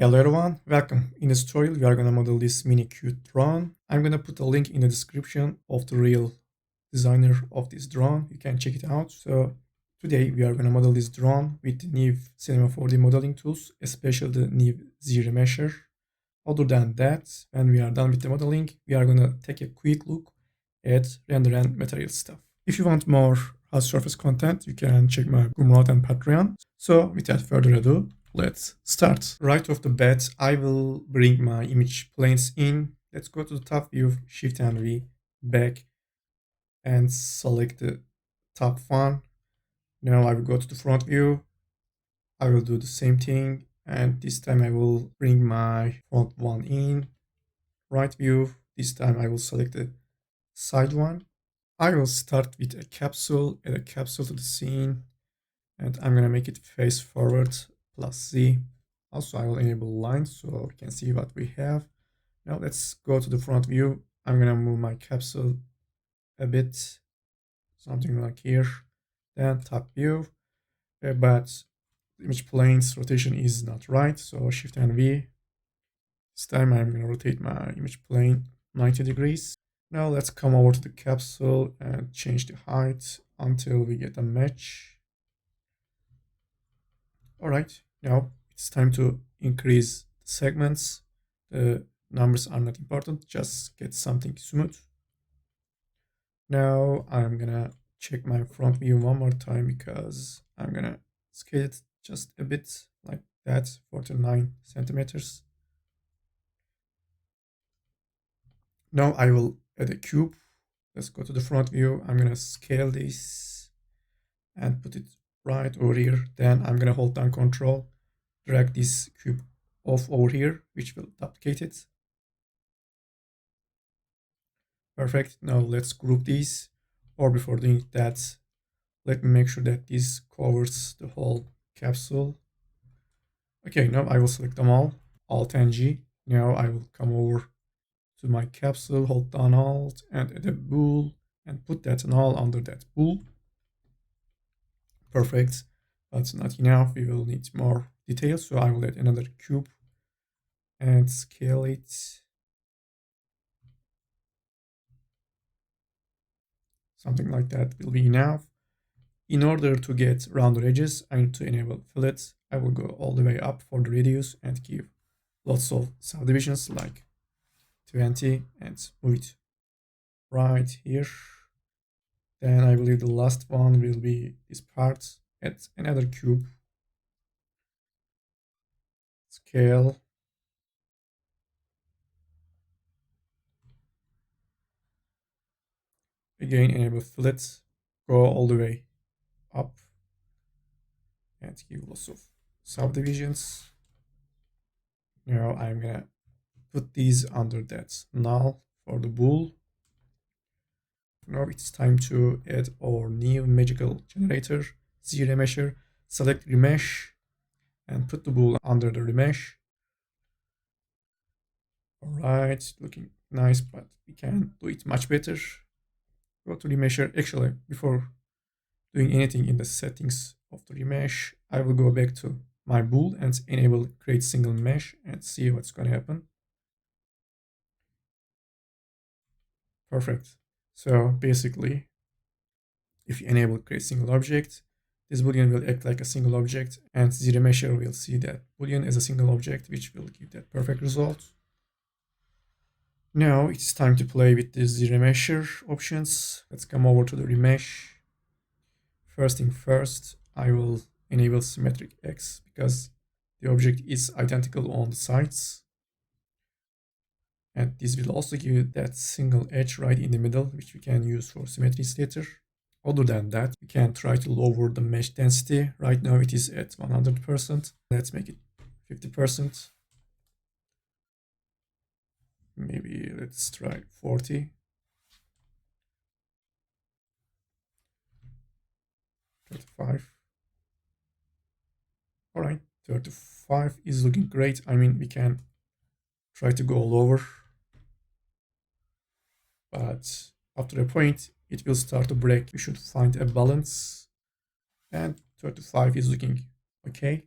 Hello everyone, welcome. In this tutorial, we are going to model this mini cute drone. I'm going to put a link in the description of the real designer of this drone. You can check it out. So today we are going to model this drone with the new Cinema 4D modeling tools, especially the new Hdri mesher. Other than that, when we are done with the modeling, we are going to take a quick look at render and material stuff. If you want more hard surface content, you can check my Gumroad and Patreon. So without further ado, let's start. Right off the bat, I will bring my image planes in. Let's go to the top view, Shift and V, back, and select the top one. Now I will go to the front view. I will do the same thing, and this time I will bring my front one in. Right view, this time I will select the side one. I will start with a capsule, add a capsule to the scene, and I'm gonna make it face forward, +Z. Also, I will enable lines so we can see what we have. Now let's go to the front view. I'm gonna move my capsule a bit, something like here. Then top view, but image plane's rotation is not right, so Shift and V. This time I'm gonna rotate my image plane 90 degrees. Now let's come over to the capsule and change the height until we get a match. All right, now it's time to increase the segments. The numbers are not important, just get something smooth. Now I'm gonna check my front view one more time because I'm gonna scale it just a bit like that, 49 centimeters. Now I will add a cube. Let's go to the front view. I'm gonna scale this and put it right over here. Then I'm gonna hold down Control, drag this cube off over here, which will duplicate it. Perfect. Now let's group these. Or before doing that, let me make sure that this covers the whole capsule. Okay, now I will select them all, Alt and G. Now I will come over to my capsule, hold down Alt and add a bool and put that null under that bool. Perfect. That's not enough. We will need more details. So I will add another cube and scale it. Something like that will be enough. In order to get rounded edges, I need to enable fillet. I will go all the way up for the radius and give lots of subdivisions like 20 and move it right here. Then I believe the last one will be this part. Add another cube. Scale. Again, enable fillet. Go all the way up and give lots of subdivisions. Now I'm gonna put these under that null for the bool. Now it's time to add our new magical generator, Hdri mesher. Select remesh and put the bool under the remesh. Alright, looking nice, but we can do it much better. Go to remesher. Actually, before doing anything in the settings of the remesh, I will go back to my bool and enable create single mesh and see what's going to happen. Perfect. So basically, if you enable create single object, this boolean will act like a single object, and the remesher will see that boolean as a single object, which will give that perfect result. Now it's time to play with the remesher options. Let's come over to the remesh. First thing first, I will enable symmetric X because the object is identical on the sides. And this will also give you that single edge right in the middle, which we can use for symmetries later. Other than that, we can try to lower the mesh density. Right now it is at 100%. Let's make it 50%. Maybe let's try 40. 35. All right, 35 is looking great. I mean, we can try to go lower, but after a point, it will start to break. We should find a balance, and 35 is looking okay.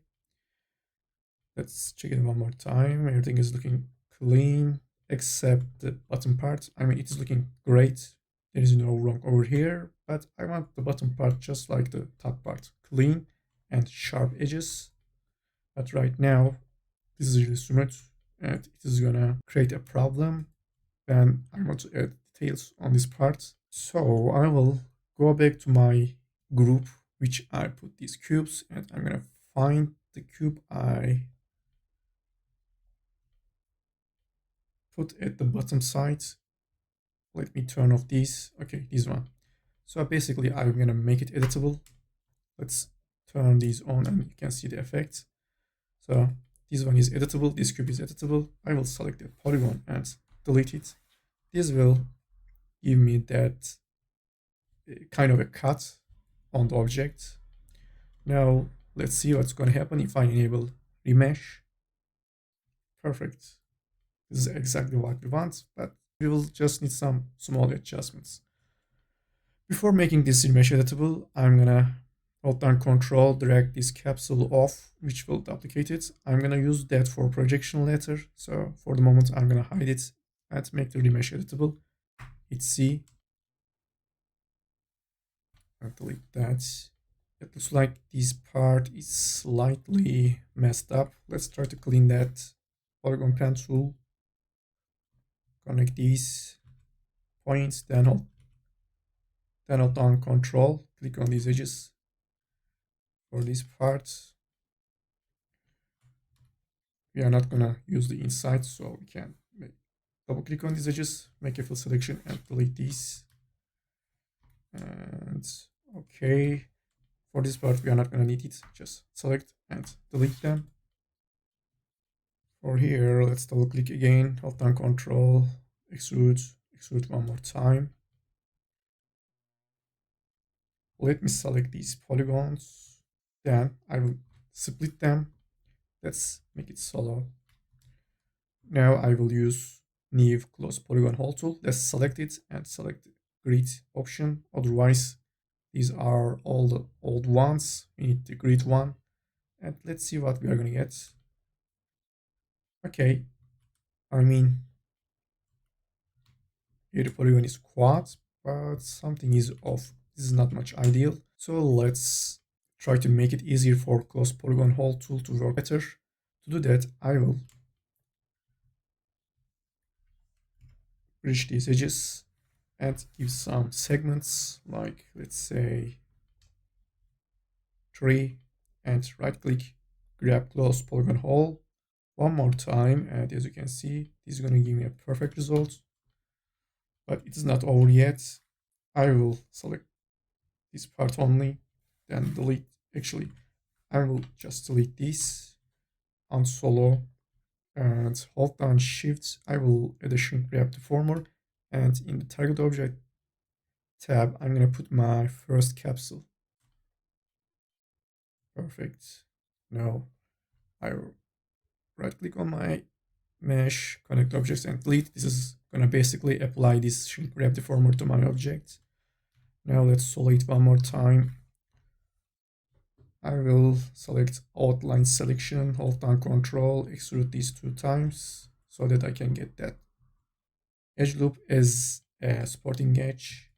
Let's check it one more time. Everything is looking clean except the bottom part. I mean, it is looking great. There is no wrong over here, but I want the bottom part just like the top part, clean and sharp edges. But right now, this is really smooth and it is gonna create a problem when I want to add details on this part. So I will go back to my group, which I put these cubes, and I'm gonna find the cube I put at the bottom side. Let me turn off these. Okay, this one. So basically, I'm gonna make it editable. Let's turn these on and you can see the effects. So this one is editable, this cube is editable. I will select the polygon and delete it. This will give me that kind of a cut on the object. Now let's see what's going to happen if I enable remesh. Perfect. This is exactly what we want, but we will just need some small adjustments. Before making this remesh editable, I'm gonna hold down Control, drag this capsule off, which will duplicate it. I'm gonna use that for projection later. So for the moment, I'm gonna hide it and make the remesh editable. Hit C and delete that. It looks like this part is slightly messed up. Let's try to clean that. Polygon Pen Tool. Connect these points, then hold down Control. Click on these edges for this part. We are not gonna use the inside, so we can double click on these edges, make a full selection, and delete these. And okay, for this part, we are not gonna need it. Just select and delete them. For here, let's double click again, hold down Control, extrude one more time. Let me select these polygons. Then I will split them. Let's make it solo. Now I will use new close polygon hole tool. Let's select it and select the grid option. Otherwise, these are all the old ones. We need the grid one. And let's see what we are going to get. Okay, I mean, here the polygon is quad, but something is off. This is not much ideal. So let's try to make it easier for close polygon hole tool to work better. To do that, I will bridge these edges and give some segments, like let's say 3, and right click, grab close polygon hole one more time, and as you can see, this is going to give me a perfect result. But it is not over yet. I will select this part only, then delete. Actually, I will just delete this on solo and hold down Shift. I will add a shrink wrap deformer, and in the target object tab, I'm going to put my first capsule. Perfect. Now I will right click on my mesh, connect objects, and delete. This is going to basically apply this shrink wrap deformer to my object. Now let's solo it one more time. I will select outline selection, hold down Control, extrude these 2 times so that I can get that edge loop as a supporting edge.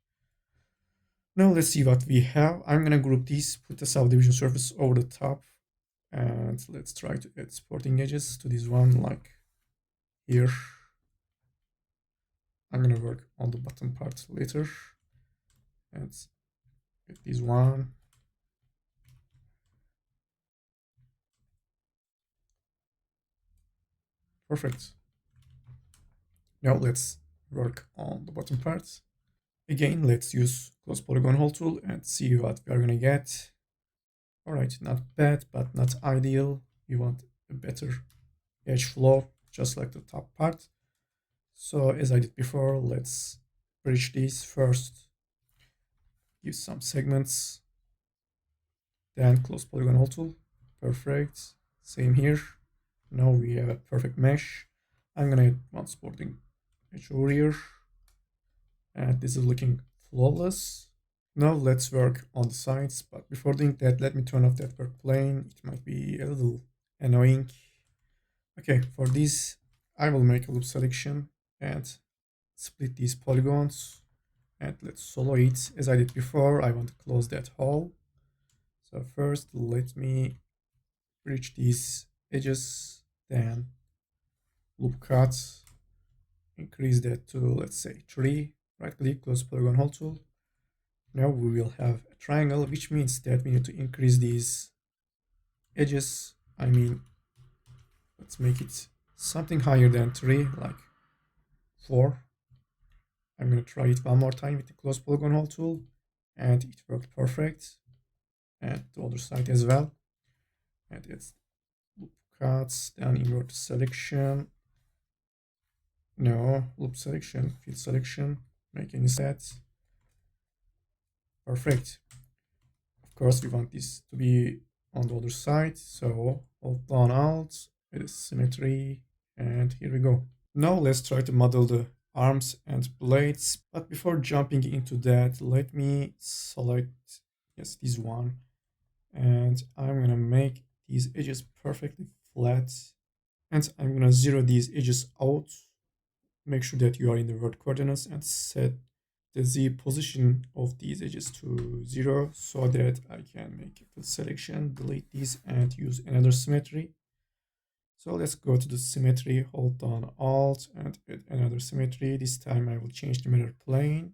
Now let's see what we have. I'm gonna group these, put the subdivision surface over the top, and let's try to add supporting edges to this one, like here. I'm gonna work on the bottom part later, and get this one. Perfect. Now let's work on the bottom parts. Again, let's use close polygon hole tool and see what we are gonna get. All right, not bad, but not ideal. We want a better edge flow, just like the top part. So as I did before, let's bridge these first. Give some segments, then close polygon hole tool. Perfect. Same here. Now we have a perfect mesh. I'm gonna add one supporting edge over here. And this is looking flawless. Now let's work on the sides, but before doing that, let me turn off that work plane. It might be a little annoying. Okay, for this, I will make a loop selection and split these polygons. And let's solo it as I did before. I want to close that hole. So first, let me bridge these edges, then loop cut, increase that to, let's say, 3. Right click, close polygon hole tool. Now we will have a triangle, which means that we need to increase these edges. I mean, let's make it something higher than 3, like 4. I'm going to try it one more time with the close polygon hole tool, and it worked perfect. And the other side as well. And it's loop cuts, then invert selection. No, loop selection, field selection, make any sets. Perfect. Of course, we want this to be on the other side. So hold down Alt, it is symmetry, and here we go. Now let's try to model the arms and blades. But before jumping into that, let me select, yes, this one. And I'm gonna make these edges perfectly flat. And I'm gonna zero these edges out. Make sure that you are in the vert coordinates and set the Z position of these edges to 0 so that I can make a selection, delete these, and use another symmetry. So let's go to the symmetry, hold down Alt and add another symmetry. This time I will change the mirror plane.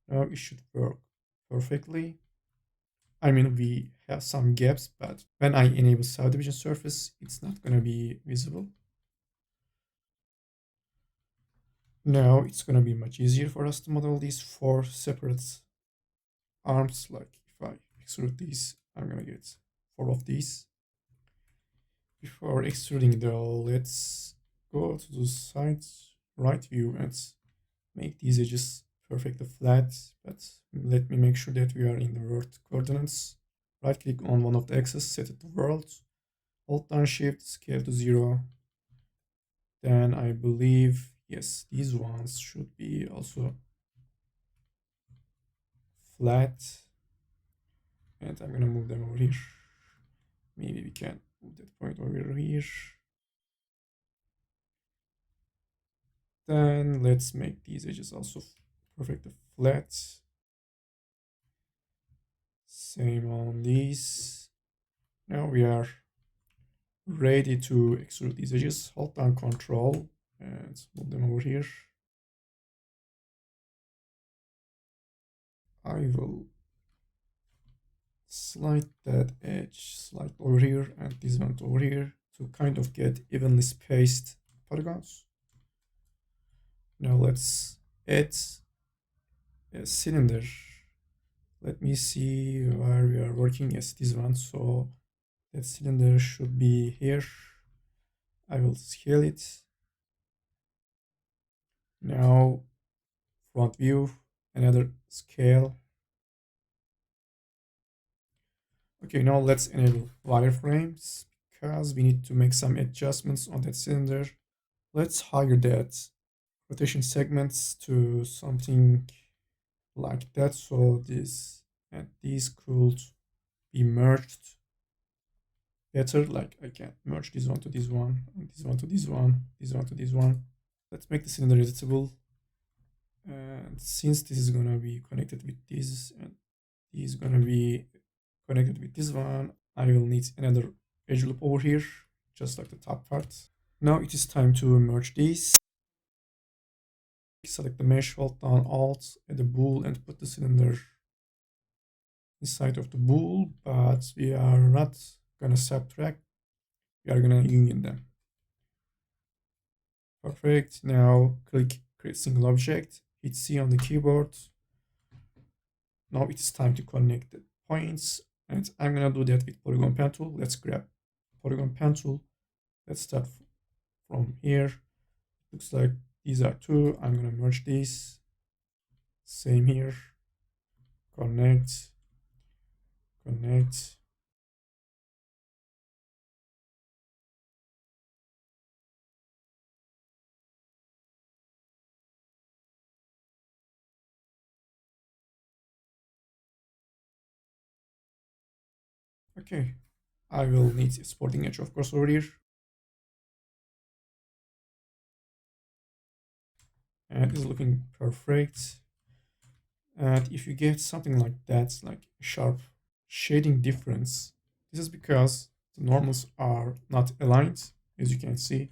Now it should work perfectly. I mean, we have some gaps, but when I enable subdivision surface, it's not going to be visible. Now it's going to be much easier for us to model these 4 separate arms. Like if I extrude these, I'm going to get 4 of these. Before extruding though, let's go to the side right view and make these edges perfectly flat, but let me make sure that we are in the vert coordinates. Right click on one of the axes, set it to world, hold down shift, scale to 0. Then I believe, yes, these ones should be also flat. And I'm gonna move them over here. Maybe we can move that point over here. Then let's make these edges also perfectly flat. Same on these. Now we are ready to extrude these edges. Hold down Control and move them over here. I will slide that edge slide over here and this one over here to kind of get evenly spaced polygons. Now let's add a cylinder. Let me see where we are working. Yes, this one. So that cylinder should be here. I will scale it. Now front view, another scale. Okay, now let's enable wireframes because we need to make some adjustments on that cylinder. Let's higher that rotation segments to something like that, so this and these could be merged better. Like I can merge this one to this one, and this one to this one, this one to this one. Let's make the cylinder editable. And since this is gonna be connected with this, and this is gonna be connected with this one, I will need another edge loop over here, just like the top part. Now it is time to merge these. Select the mesh, hold down Alt, add a bool, and put the cylinder inside of the bool, but we are not gonna subtract, we are gonna union them. Perfect. Now click create single object, hit C on the keyboard. Now it's time to connect the points, and I'm gonna do that with Polygon Pen Tool. Let's grab Polygon Pen Tool. Let's start from here. Looks like these are 2. I'm gonna merge these. Same here. Connect, connect. Okay, I will need a supporting edge, of course, over here. and it's looking perfect. And if you get something like that, like a sharp shading difference, this is because the normals are not aligned, as you can see.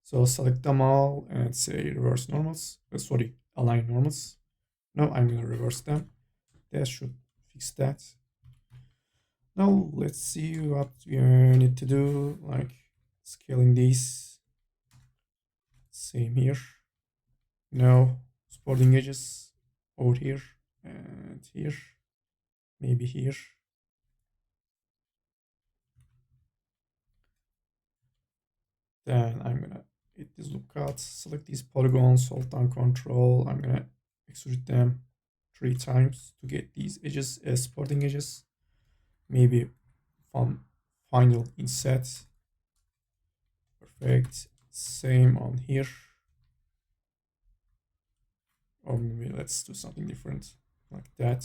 So select them all and say reverse normals. Sorry, align normals. Now I'm gonna reverse them. That should fix that. Now let's see what we need to do, like scaling these. Same here. Now supporting edges over here and here, maybe here. Then I'm gonna hit this loop cut, select these polygons, hold down control. I'm gonna extrude them 3 times to get these edges as supporting edges. Maybe from final inset. Perfect. Same on here. Or maybe let's do something different like that.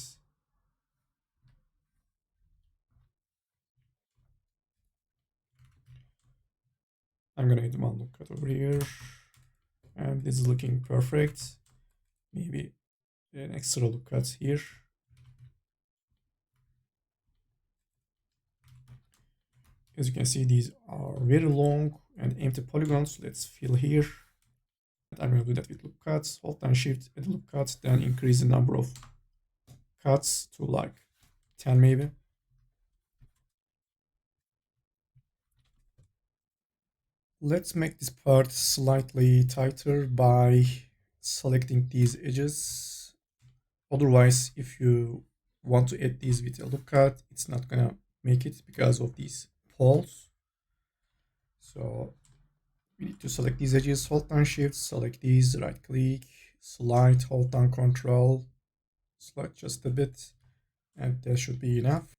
I'm gonna hit one loop cut over here. And this is looking perfect. Maybe an extra loop cut here. As you can see, these are very long and empty polygons. Let's fill here. I'm going to do that with loop cuts. Hold down shift, add loop cuts, then increase the number of cuts to like 10 maybe. Let's make this part slightly tighter by selecting these edges. Otherwise, if you want to add these with a loop cut, it's not gonna make it because of these poles. So we need to select these edges, hold down shift, select these, right click, slide, hold down control, slide just a bit, and that should be enough.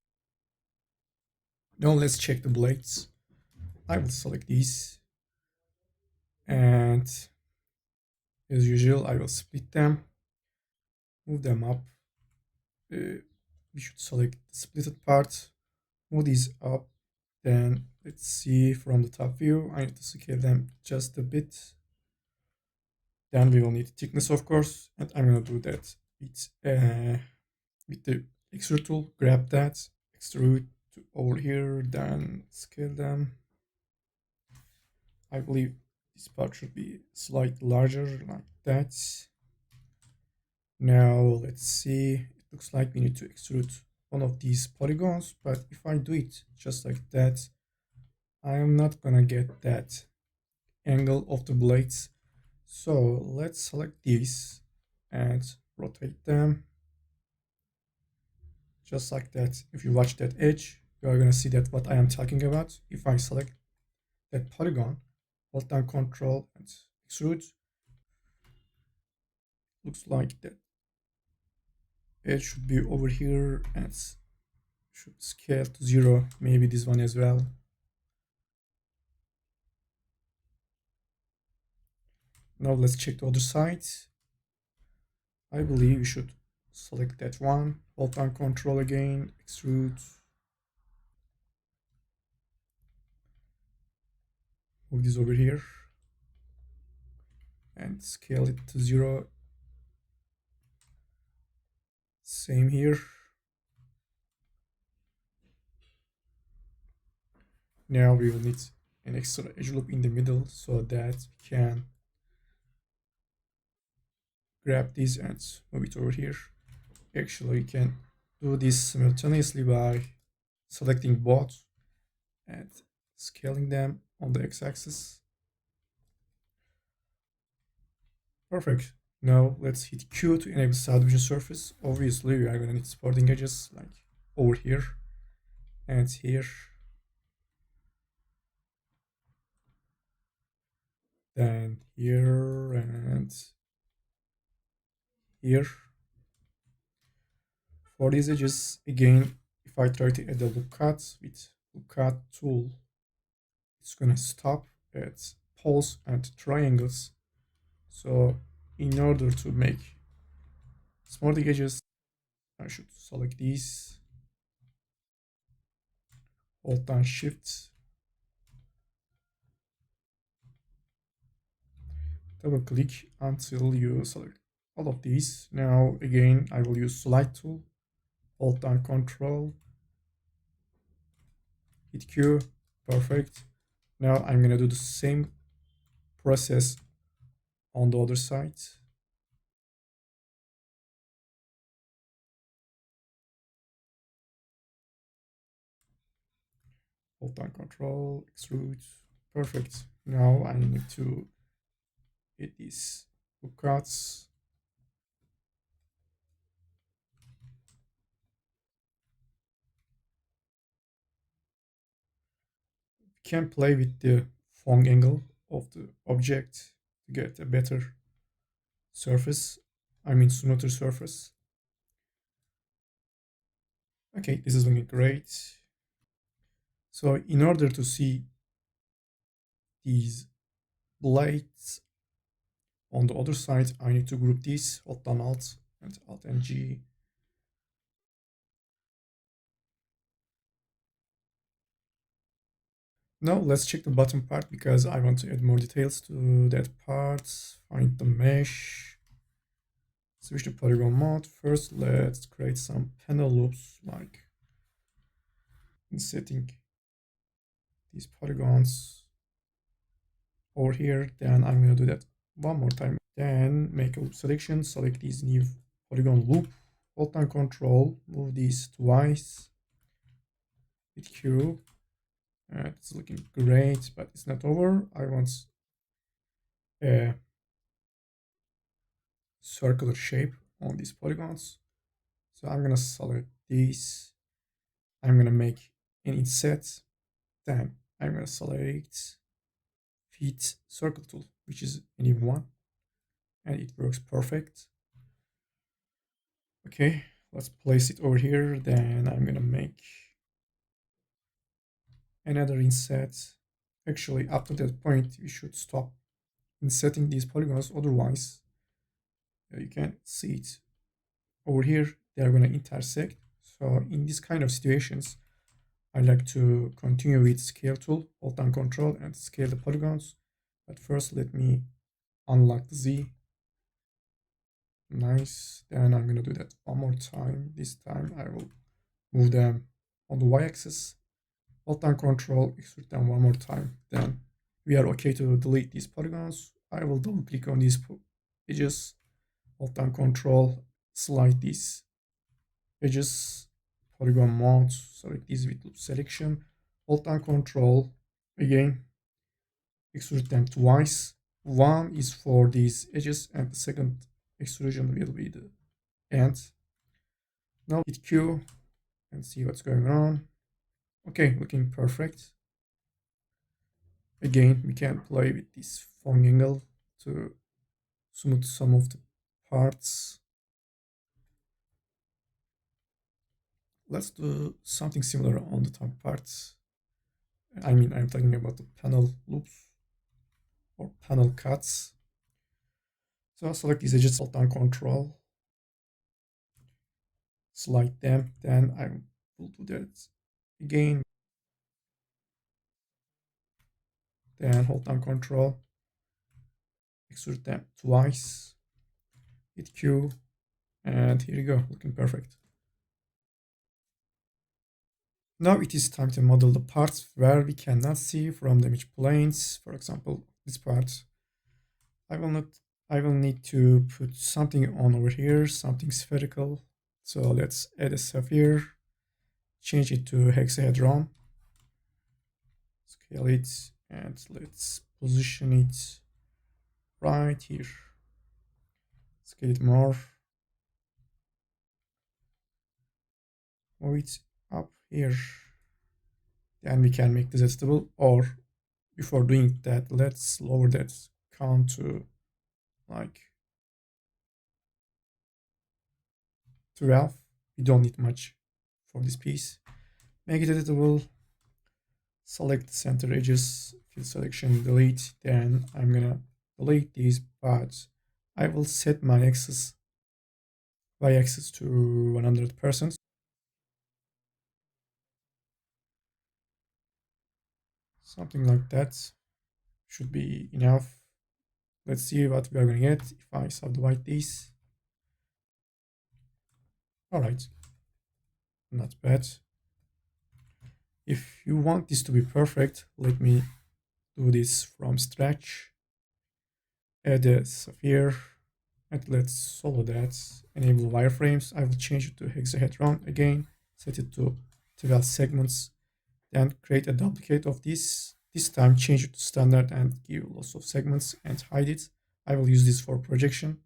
Now let's check the blades. I will select these, and as usual, I will split them, move them up. We should select the splitted part, move these up. Then let's see from the top view, I need to scale them just a bit. Then we will need thickness, of course, and I'm gonna do that with the extrude tool. Grab that, extrude to over here, then scale them. I believe this part should be slightly larger, like that. Now let's see. It looks like we need to extrude one of these polygons, but if I do it just like that, I am not gonna get that angle of the blades. So let's select these and rotate them just like that. If you watch that edge, you are gonna see that what I am talking about. If I select that polygon, hold down control and extrude, looks like that edge should be over here and should scale to 0. Maybe this one as well. Now let's check the other side. I believe you should select that one, hold down control again, extrude, move this over here and scale it to 0. Same here. Now we will need an extra edge loop in the middle so that we can grab this and move it over here. Actually, we can do this simultaneously by selecting both and scaling them on the x-axis. Perfect. Now let's hit Q to enable subdivision surface. Obviously, we are going to need supporting edges like over here and here. Then here and here. For these edges, again, if I try to add a loop cut with loop cut tool, it's gonna stop at poles and triangles. So in order to make supporting edges, I should select these, hold down shift, Double click until you select all of these. Now again, I will use slide tool, hold down control, hit Q, perfect. Now I'm gonna do the same process on the other side. Hold down control, extrude, perfect. Now I need to hit these hook cuts. We can play with the Phong angle of the object to get a better surface. I mean smoother surface. Okay, this is looking great. So in order to see these blades on the other side, I need to group these, hold down Alt and Alt and G. Now let's check the bottom part because I want to add more details to that part. Find the mesh. Switch to polygon mode. First, let's create some panel loops like insetting these polygons over here. Then I'm going to do that one more time. Then make a loop selection, select this new polygon loop, hold down control, move these twice, hit Q. It's looking great, but it's not over. I want a circular shape on these polygons. So I'm going to select these. I'm going to make an inset. Then I'm going to select fit circle tool, which is an even one. And it works perfect. Okay, let's place it over here. Then I'm going to make another inset. Actually, after that point, we should stop insetting these polygons. Otherwise, you can see it over here. They are going to intersect. So in this kind of situations, I like to continue with scale tool, hold down control and scale the polygons. But first, let me unlock the Z. Nice. Then I'm going to do that one more time. This time I will move them on the y-axis. Hold down control, extrude them one more time. Then we are okay to delete these polygons. I will double click on these edges, hold down control, slide these edges, polygon mount, select these with loop selection, hold down control, again, extrude them twice. One is for these edges and the second extrusion will be the end. Now hit Q and see what's going on. Okay, looking perfect. Again, we can play with this Phong angle to smooth some of the parts. Let's do something similar on the top parts. I mean, I'm talking about the panel loops or panel cuts. So I'll select these edges, hold down control, slide them, then I will do that again, then hold down control, extrude them twice, hit Q, and here you go, looking perfect. Now it is time to model the parts where we cannot see from the image planes. For example, this part. I will need to put something on over here, something spherical. So let's add a sphere, change it to hexahedron, scale it, and let's position it right here. Scale it more. Move it up here. Then we can make this editable, or before doing that, let's lower that count to like 12. We don't need much for this piece. Make it editable. Select the center edges, fill selection, delete. Then I'm gonna delete these, but I will set my axis y-axis to 100%. Something like that should be enough. Let's see what we are going to get if I subdivide this. All right, not bad. If you want this to be perfect, let me do this from scratch. Add a sphere, and let's solo that. Enable wireframes. I will change it to hexahedron again. Set it to 12 segments. Then create a duplicate of this. This time change it to standard and give lots of segments and hide it. I will use this for projection.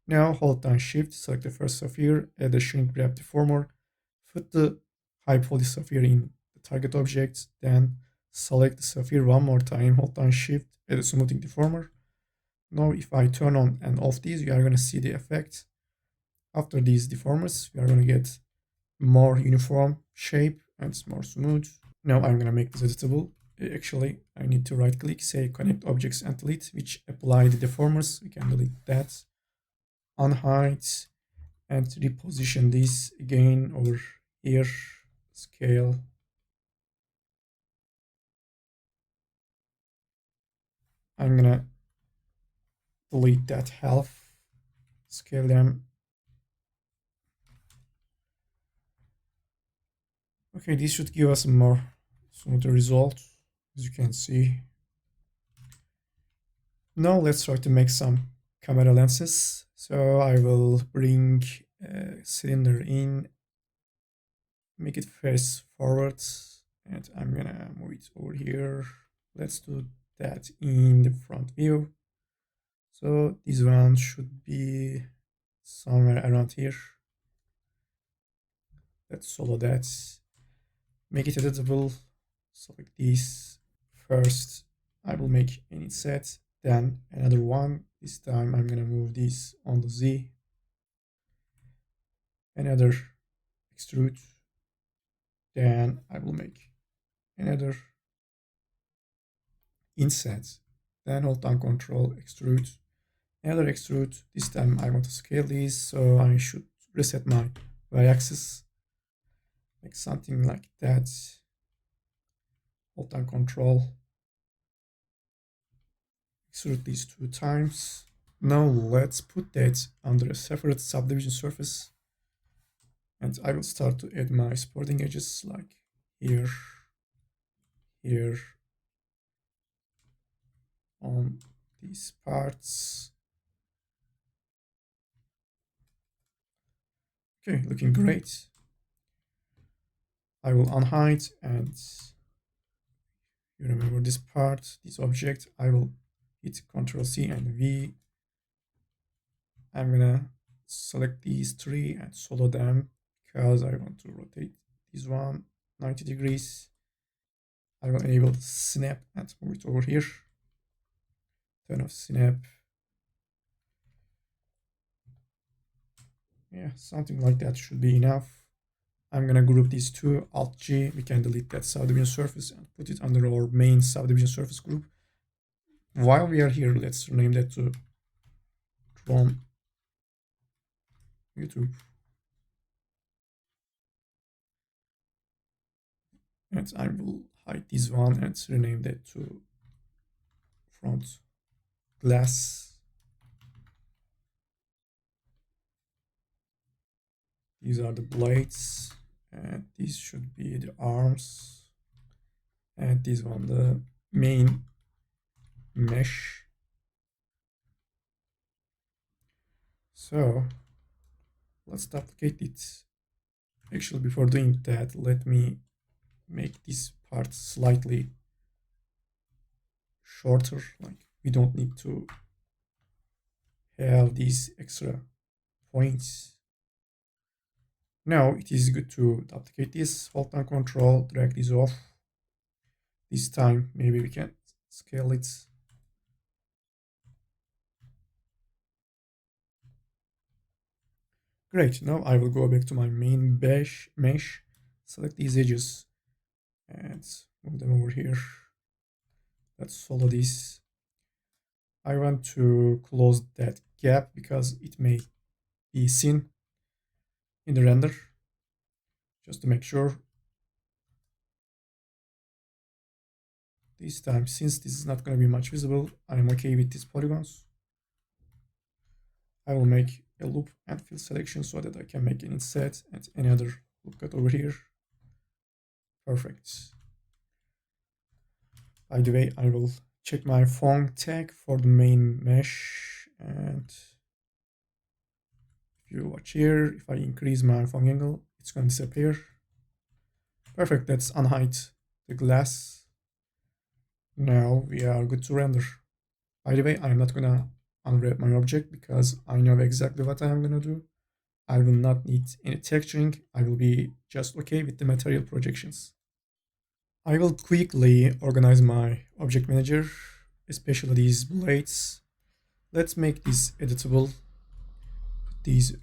Now hold down shift, select the first sphere, add a shrink wrap deformer, put the high poly sphere in the target object, then select the sphere one more time, hold down shift, add a smoothing deformer. Now if I turn on and off these, we are going to see the effect. After these deformers, we are going to get more uniform shape and it's more smooth. Now I'm going to make this editable. Actually, I need to right click, say connect objects and delete, which apply the deformers. We can delete that. Unhide and reposition this again over here. Scale. I'm going to delete that half. Scale them. Okay, this should give us a more smoother result, as you can see. Now let's try to make some camera lenses. So I will bring a cylinder in, make it face forward, and I'm gonna move it over here. Let's do that in the front view. So this one should be somewhere around here. Let's solo that. Make it editable. Select this. First, I will make an inset, then another one. This time I'm gonna move this on the Z. Another extrude. Then I will make another inset. Then hold down Control, extrude. Another extrude. This time I want to scale these, so I should reset my y-axis. Make something like that. Hold down Control. Extrude these 2 times. Now let's put that under a separate subdivision surface. And I will start to add my supporting edges like here, here, on these parts. Okay, looking great. I will unhide and you remember this part, this object. I will hit Ctrl C and V. I'm gonna select these 3 and solo them because I want to rotate this one 90 degrees. I will enable the snap and move it over here. Turn off snap. Yeah, something like that should be enough. I'm gonna group these 2, Alt G. We can delete that subdivision surface and put it under our main subdivision surface group. While we are here, let's rename that to Drone YouTube. And I will hide this one and rename that to Front Glass. These are the blades, and these should be the arms, and this one the main mesh. So let's duplicate it. Actually, before doing that, let me make this part slightly shorter. Like we don't need to have these extra points. Now it is good to duplicate this. Hold down Control, drag this off. This time maybe we can scale it. Great, now I will go back to my main mesh, select these edges and move them over here. Let's follow this. I want to close that gap because it may be seen in the render, just to make sure. this time, since this is not going to be much visible, I'm okay with these polygons. I will make a loop and fill selection so that I can make an inset and any other loop cut over here. Perfect. By the way, I will check my fong tag for the main mesh, and if you watch here, if I increase my fong angle, it's going to disappear. Perfect, let's unhide the glass. Now we are good to render. By the way, I'm not gonna unwrap my object because I know exactly what I'm gonna do. I will not need any texturing. I will be just okay with the material projections. I will quickly organize my object manager, especially these blades. Let's make this editable. Put these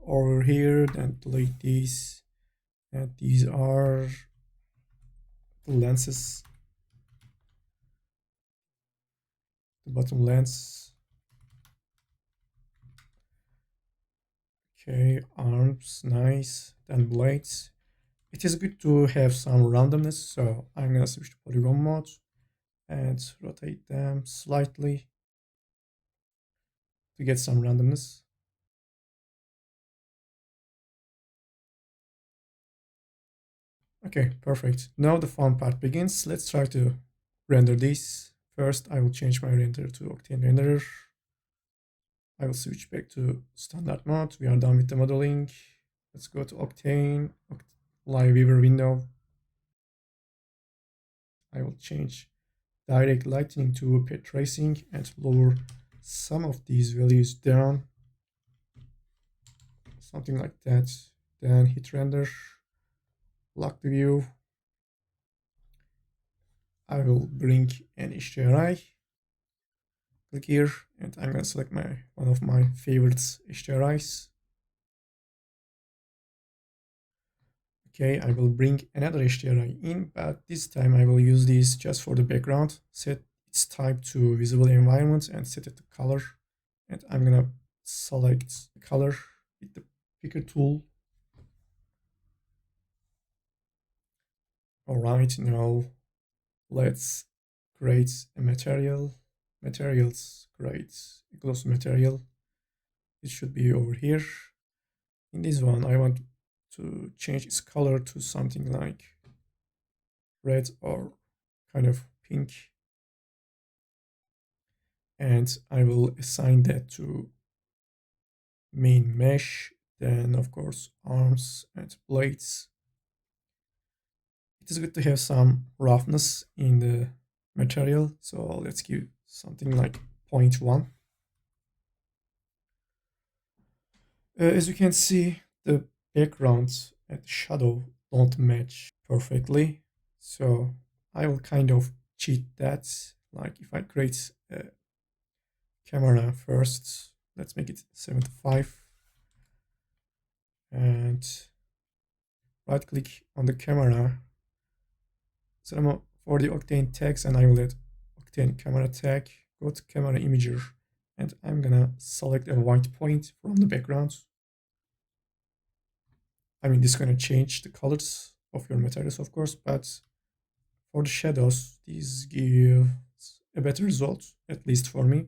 over here, then delete these. And these are the lenses. The bottom lens. Okay, arms, nice. Then blades. It is good to have some randomness, so I'm gonna switch to polygon mode and rotate them slightly to get some randomness. Okay, perfect. Now the fun part begins. Let's try to render this. First, I will change my render to Octane renderer. I will switch back to standard mode. We are done with the modeling. Let's go to Octane, Live Viewer window. I will change direct lighting to pet tracing and lower some of these values down. Something like that. Then hit render, lock the view. I will bring an Hdri. Click here, and I'm gonna select one of my favorites, Hdris. Okay, I will bring another Hdri in, but this time I will use this just for the background. Set its type to visible environment and set it to color. And I'm gonna select the color with the picker tool. All right, now let's create a material. Materials, create a glossy material. It should be over here. In this one, I want to change its color to something like red or kind of pink. And I will assign that to main mesh. Then, of course, arms and blades. It is good to have some roughness in the material. So let's give something like 0.1. As you can see, the background and shadow don't match perfectly. So I will kind of cheat that. Like if I create a camera first, let's make it 75. And right click on the camera. So for the Octane tags, and I will add Octane camera tag, go to camera imager, and I'm gonna select a white point from the background. I mean, this is gonna change the colors of your materials, of course, but for the shadows, these give a better result, at least for me.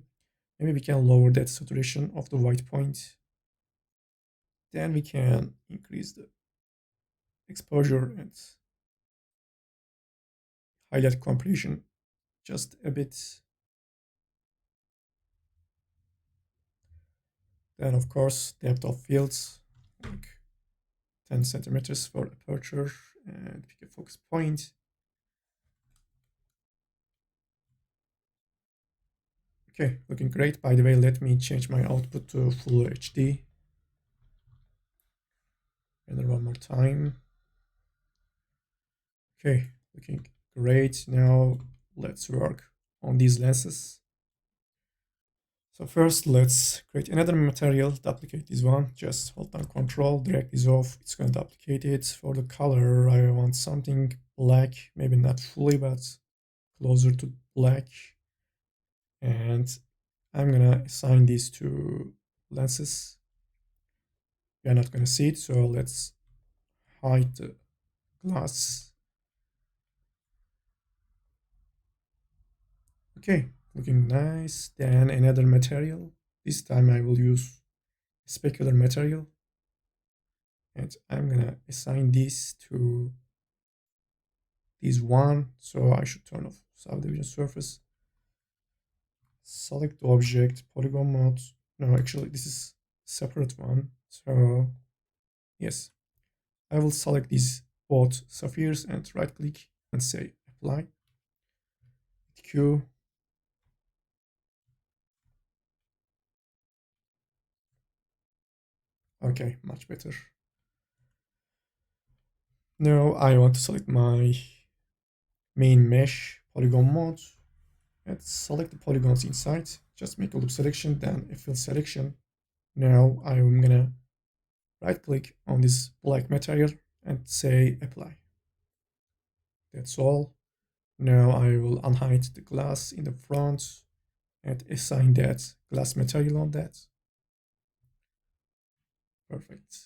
Maybe we can lower that saturation of the white point. Then we can increase the exposure and highlight compression just a bit. Then, of course, depth of fields, like 10 centimeters for aperture, and pick a focus point. Okay, looking great. By the way, let me change my output to full HD. Render one more time. Okay, looking great. Now let's work on these lenses. So first, let's create another material, duplicate this one. Just hold down Control, drag this off. It's going to duplicate it. For the color, I want something black, maybe not fully, but closer to black. And I'm gonna assign these to lenses. We are not gonna see it, so let's hide the glass. Okay, looking nice. Then another material. This time I will use specular material. And I'm gonna assign this to this one. So I should turn off subdivision surface. Select the object, polygon mode. No, actually this is separate one. So yes, I will select these both spheres and right click and say apply. Q. Okay, much better. Now I want to select my main mesh polygon mode and select the polygons inside. Just make a loop selection, then a fill selection. Now I'm gonna right click on this black material and say apply. That's all. Now I will unhide the glass in the front and assign that glass material on that. Perfect.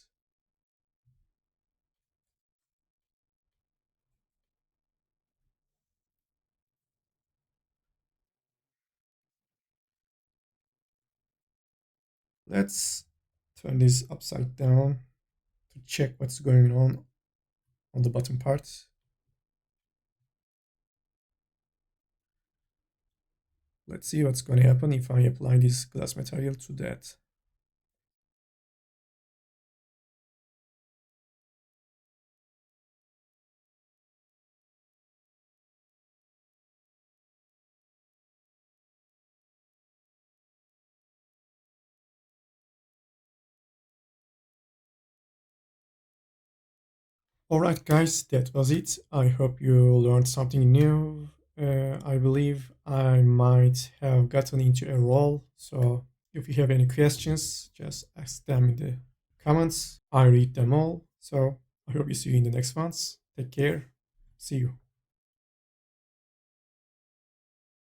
Let's turn this upside down to check what's going on the bottom part. Let's see what's going to happen if I apply this glass material to that. Alright guys, that was it. I hope you learned something new. I believe I might have gotten into a role, so if you have any questions, just ask them in the comments. I read them all, so I hope you see you in the next ones. Take care. See you.